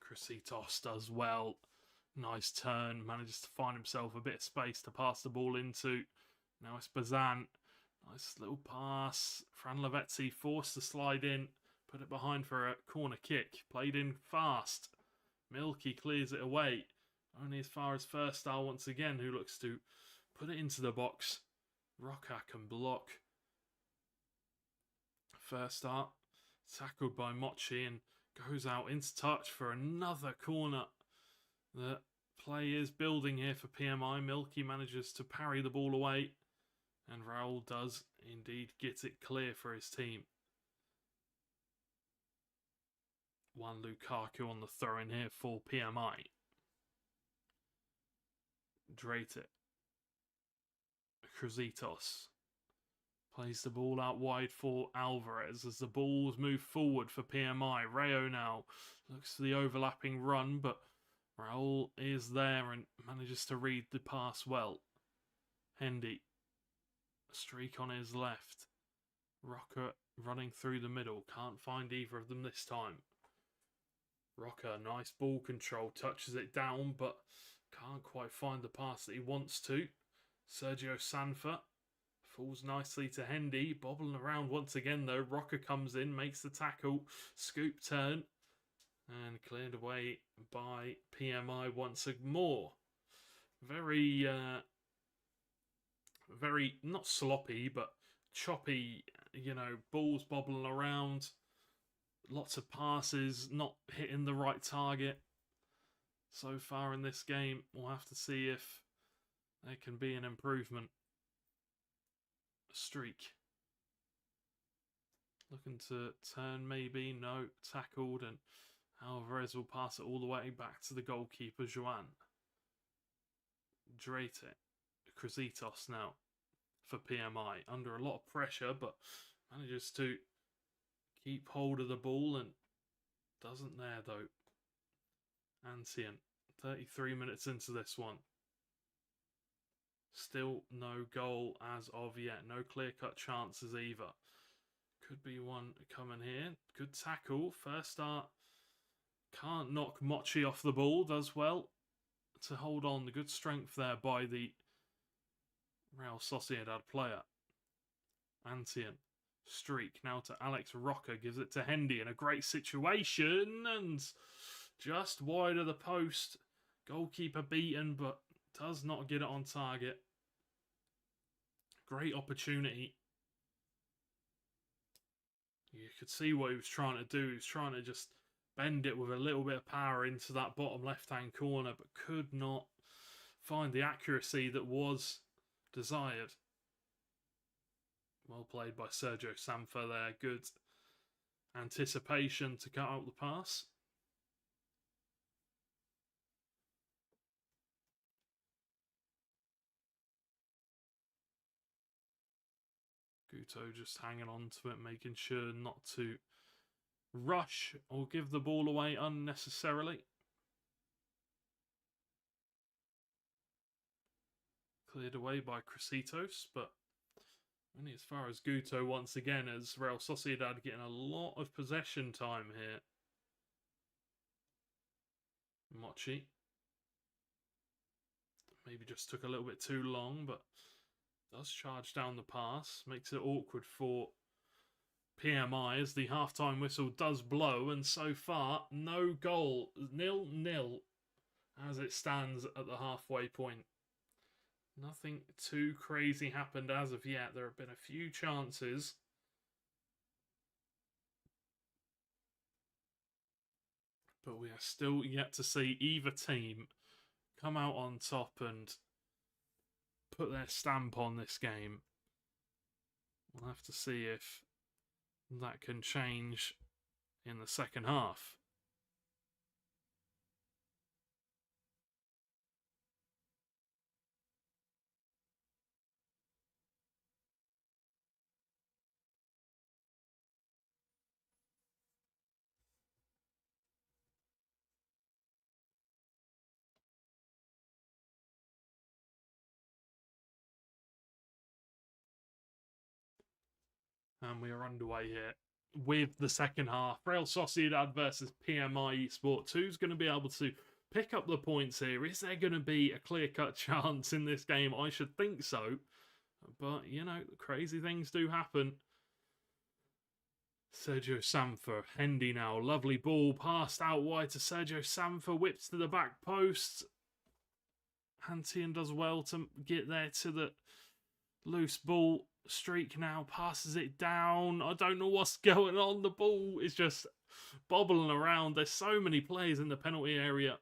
[SPEAKER 3] Cresitos does well. Nice turn. Manages to find himself a bit of space to pass the ball into. Now it's Bazan. Nice little pass. Fran Lavezzi forced to slide in. Put it behind for a corner kick. Played in fast. Milky clears it away. Only as far as First Star once again, who looks to put it into the box. Roca can block. First Star tackled by Mochi and goes out into touch for another corner. The play is building here for PMI. Milky manages to parry the ball away. And Raul does indeed get it clear for his team. One Lukaku on the throw-in here for PMI. Drate. Cresitos plays the ball out wide for Alvarez as the balls move forward for PMI. Rayo now looks for the overlapping run, but Raul is there and manages to read the pass well. Hendy. Streak on his left. Roca running through the middle. Can't find either of them this time. Roca, nice ball control. Touches it down, but can't quite find the pass that he wants to. Sergio Sanfa falls nicely to Hendy. Bobbling around once again, though. Roca comes in, makes the tackle. Scoop turn. And cleared away by PMI once more. Very, not sloppy, but choppy, balls bobbling around. Lots of passes, not hitting the right target. So far in this game, we'll have to see if there can be an improvement. Streak. Looking to turn maybe. No. Tackled and Alvarez will pass it all the way back to the goalkeeper, Joan. Drate. Cresitos now for PMI. Under a lot of pressure, but manages to keep hold of the ball and doesn't there, though. Antian. 33 minutes into this one. Still no goal as of yet. No clear-cut chances either. Could be one coming here. Good tackle. First start. Can't knock Mochi off the ball. Does well to hold on. The good strength there by the Real Sociedad player. Antian. Streak now to Alex Roca. Gives it to Hendy in a great situation. And just wide of the post. Goalkeeper beaten, but does not get it on target. Great opportunity. You could see what he was trying to do. He was trying to just bend it with a little bit of power into that bottom left-hand corner, but could not find the accuracy that was desired. Well played by Sergio Sanfa there. Good anticipation to cut out the pass. Guto just hanging on to it, making sure not to rush or give the ball away unnecessarily. Cleared away by Cresitos, but only as far as Guto once again, as Real Sociedad getting a lot of possession time here. Mochi. Maybe just took a little bit too long, but does charge down the pass. Makes it awkward for PMI as the half-time whistle does blow. And so far, no goal. 0-0 as it stands at the halfway point. Nothing too crazy happened as of yet. There have been a few chances. But we are still yet to see either team come out on top and put their stamp on this game. We'll have to see if that can change in the second half. And we are underway here with the second half. Real Sociedad versus PMI Esports. Who's going to be able to pick up the points here? Is there going to be a clear-cut chance in this game? I should think so. But, you know, crazy things do happen. Sergio Sanfer, Hendy now. Lovely ball passed out wide to Sergio Sanfer. Whips to the back post. Hantian does well to get there to the loose ball. Streak now passes it down. I don't know what's going on. The ball is just bobbling around. There's so many players in the penalty area.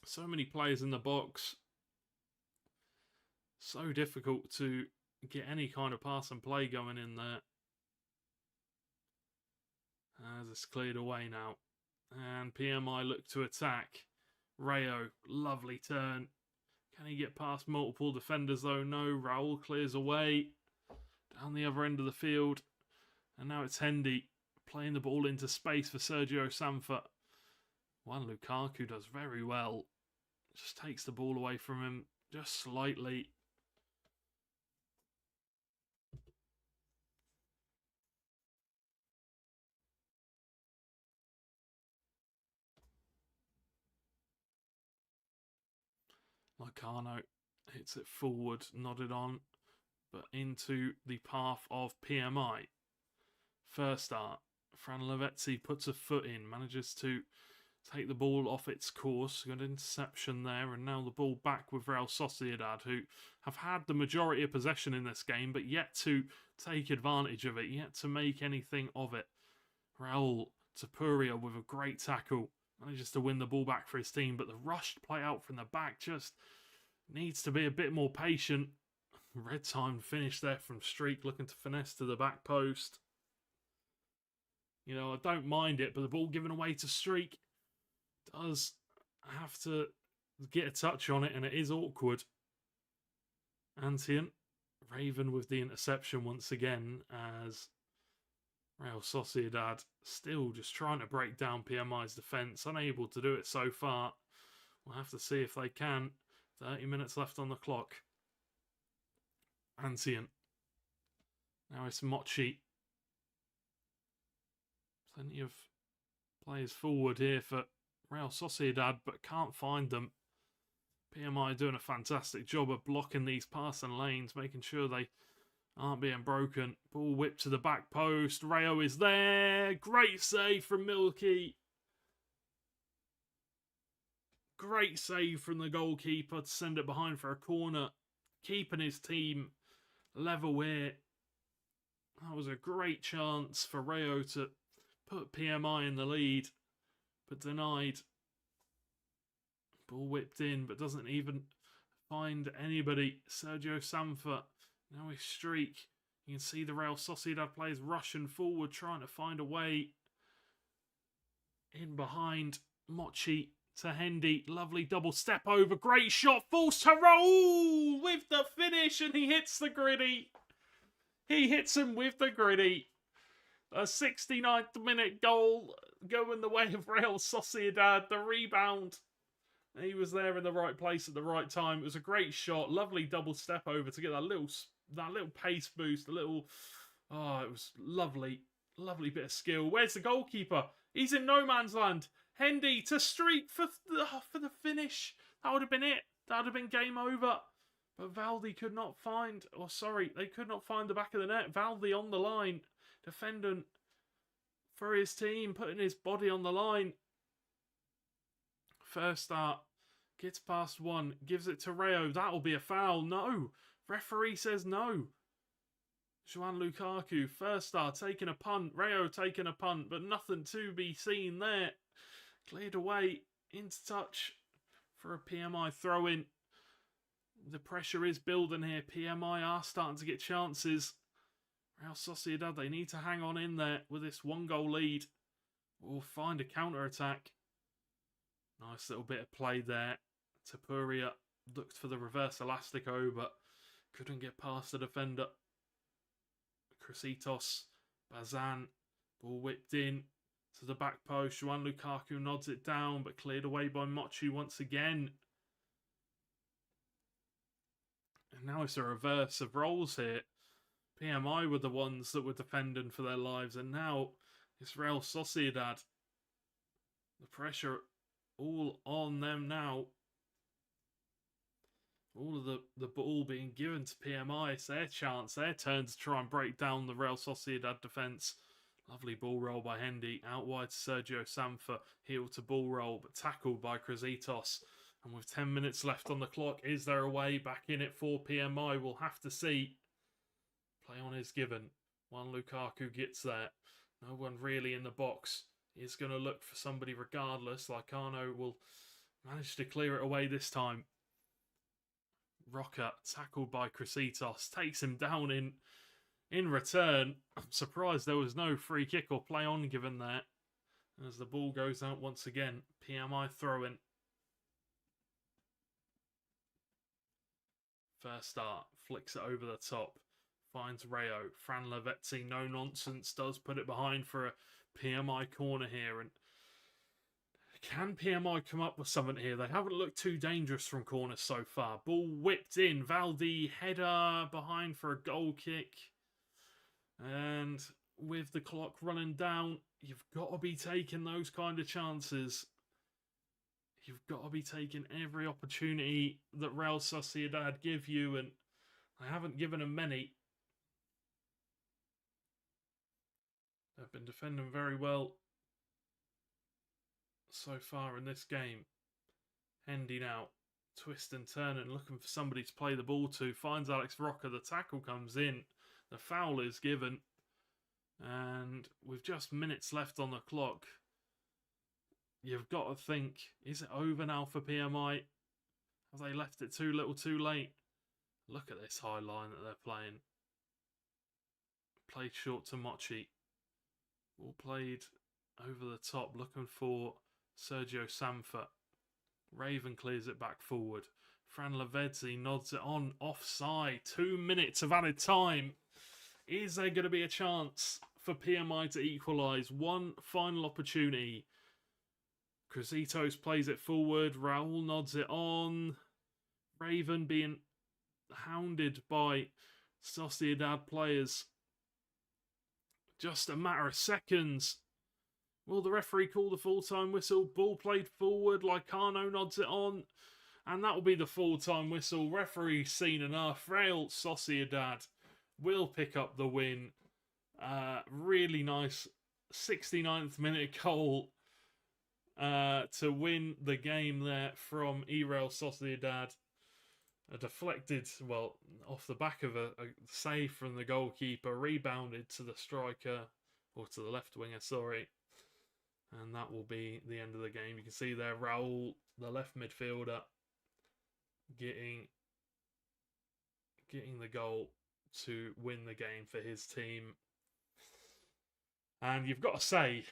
[SPEAKER 3] So many players in the box. So difficult to get any kind of pass and play going in there. As it's cleared away now. And PMI look to attack. Rayo, lovely turn. Can he get past multiple defenders though? No. Raul clears away. Down the other end of the field. And now it's Hendy playing the ball into space for Sergio Sanfer. Juan Lukaku does very well. Just takes the ball away from him just slightly. Lacano hits it forward, nodded on, but into the path of PMI. First start, Fran Lavezzi puts a foot in, manages to take the ball off its course. Got an interception there, and now the ball back with Real Sociedad, who have had the majority of possession in this game, but yet to take advantage of it, yet to make anything of it. Raul Tapuria with a great tackle. Manages to win the ball back for his team, but the rushed play out from the back just needs to be a bit more patient. Red time finish there from Streak, looking to finesse to the back post. You know, I don't mind it, but the ball given away to Streak does have to get a touch on it, and it is awkward. Antian, Raven with the interception once again, as Real Sociedad still just trying to break down PMI's defence. Unable to do it so far. We'll have to see if they can. 30 minutes left on the clock. Antian. Now it's Mochi. Plenty of players forward here for Real Sociedad, but can't find them. PMI doing a fantastic job of blocking these passing lanes, making sure they aren't being broken. Ball whipped to the back post. Rayo is there. Great save from Milky. Great save from the goalkeeper to send it behind for a corner. Keeping his team level here. That was a great chance for Rayo to put PMI in the lead, but denied. Ball whipped in, but doesn't even find anybody. Sergio Sanfer. Now his Streak. You can see the Real Sociedad players rushing forward, trying to find a way in behind. Mochi to Hendy. Lovely double step over. Great shot. Falls to Raul with the finish, and he hits the gritty. He hits him with the gritty. A 69th minute goal going the way of Real Sociedad. The rebound He was there in the right place at the right time. It was a great shot. Lovely double step over to get that little pace boost. It was lovely. Lovely bit of skill. Where's the goalkeeper? He's in no man's land. Hendy to streak for the finish. That would have been it. That would have been game over. But Valdi could not find... they could not find the back of the net. Valdi on the line. Defendant for his team, putting his body on the line. First start. Gets past one. Gives it to Rayo. That'll be a foul. No. Referee says no. Joan Lukaku. First start taking a punt. Rayo taking a punt. But nothing to be seen there. Cleared away. Into touch for a PMI throw-in. The pressure is building here. PMI are starting to get chances. Real Sociedad, they need to hang on in there with this 1-goal lead. We'll find a counter-attack. Nice little bit of play there. Tapuria looked for the reverse elastico, but couldn't get past the defender. Cresitos, Bazan, ball whipped in to the back post. Joan Lukaku nods it down, but cleared away by Mochi once again. And now it's a reverse of roles here. PMI were the ones that were defending for their lives, and now it's Real Sociedad. The pressure all on them now. All of the ball being given to PMI. It's their chance, their turn to try and break down the Real Sociedad defence. Lovely ball roll by Hendy. Out wide to Sergio Sanfa. Heel to ball roll, but tackled by Cresitos. And with 10 minutes left on the clock, is there a way back in it for PMI? We'll have to see. Play on is given. One Lukaku gets there. No one really in the box. He's going to look for somebody regardless. Lycano will manage to clear it away this time. Rocker, tackled by Cresitos, takes him down in return. I'm surprised there was no free kick or play on given there. As the ball goes out once again, PMI throw-in. First start, flicks it over the top. Finds Rayo. Fran Lavezzi, no nonsense, does put it behind for a PMI corner here. And can PMI come up with something here? They haven't looked too dangerous from corners so far. Ball whipped in. Valdi, header behind for a goal kick. And with the clock running down, you've got to be taking those kind of chances. You've got to be taking every opportunity that Real Sociedad give you, and I haven't given them many. They've been defending very well so far in this game. Hendy now, twist and turn and looking for somebody to play the ball to. Finds Alex Rocker, the tackle comes in. The foul is given. And with just minutes left on the clock, you've got to think, is it over now for PMI? Have they left it too little too late? Look at this high line that they're playing. Played short to Mochi. All played over the top, looking for Sergio Sanfa. Raven clears it back forward. Fran Lavezzi nods it on, offside. 2 minutes of added time. Is there going to be a chance for PMI to equalise? One final opportunity. Cresitos plays it forward. Raul nods it on. Raven being hounded by Sociedad players. Just a matter of seconds. Will the referee call the full-time whistle? Ball played forward. Lycano nods it on. And that will be the full-time whistle. Referee seen enough. Real Sociedad will pick up the win. Really nice 69th minute goal to win the game there from eReal Sociedad. A deflected, well, off the back of a save from the goalkeeper, rebounded to the striker, or to the left winger, sorry. And that will be the end of the game. You can see there Raul, the left midfielder, getting the goal to win the game for his team. And you've got to say,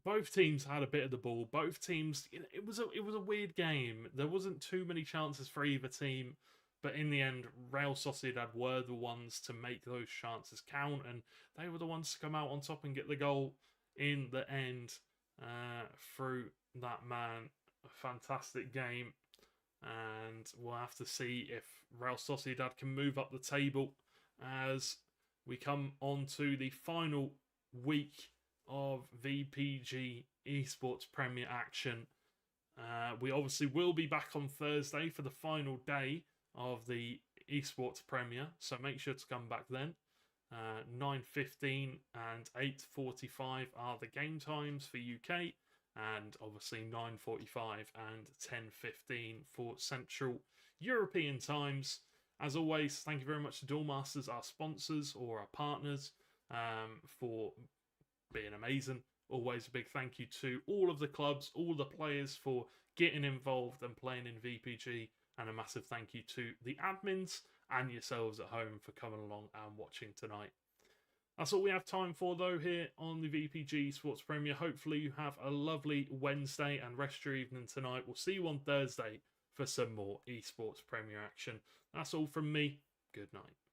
[SPEAKER 3] both teams had a bit of the ball. Both teams, it was a weird game. There wasn't too many chances for either team. But in the end, Real Sociedad were the ones to make those chances count. And they were the ones to come out on top and get the goal in the end through that man, a fantastic game, and we'll have to see if Real Sociedad can move up the table as we come on to the final week of VPG Esports Premier action. We obviously will be back on Thursday for the final day of the Esports Premier, so make sure to come back then. 9:15 and 8:45 are the game times for UK, and obviously 9:45 and 10:15 for Central European times. As always, thank you very much to Duel Masters, our sponsors or our partners, for being amazing. Always a big thank you to all of the clubs, all the players for getting involved and playing in VPG, and a massive thank you to the admins and yourselves at home for coming along and watching tonight. That's all we have time for though here on the VPG Sports Premier. Hopefully you have a lovely Wednesday and rest your evening tonight. We'll see you on Thursday for some more Esports Premier action. That's all from me. Good night.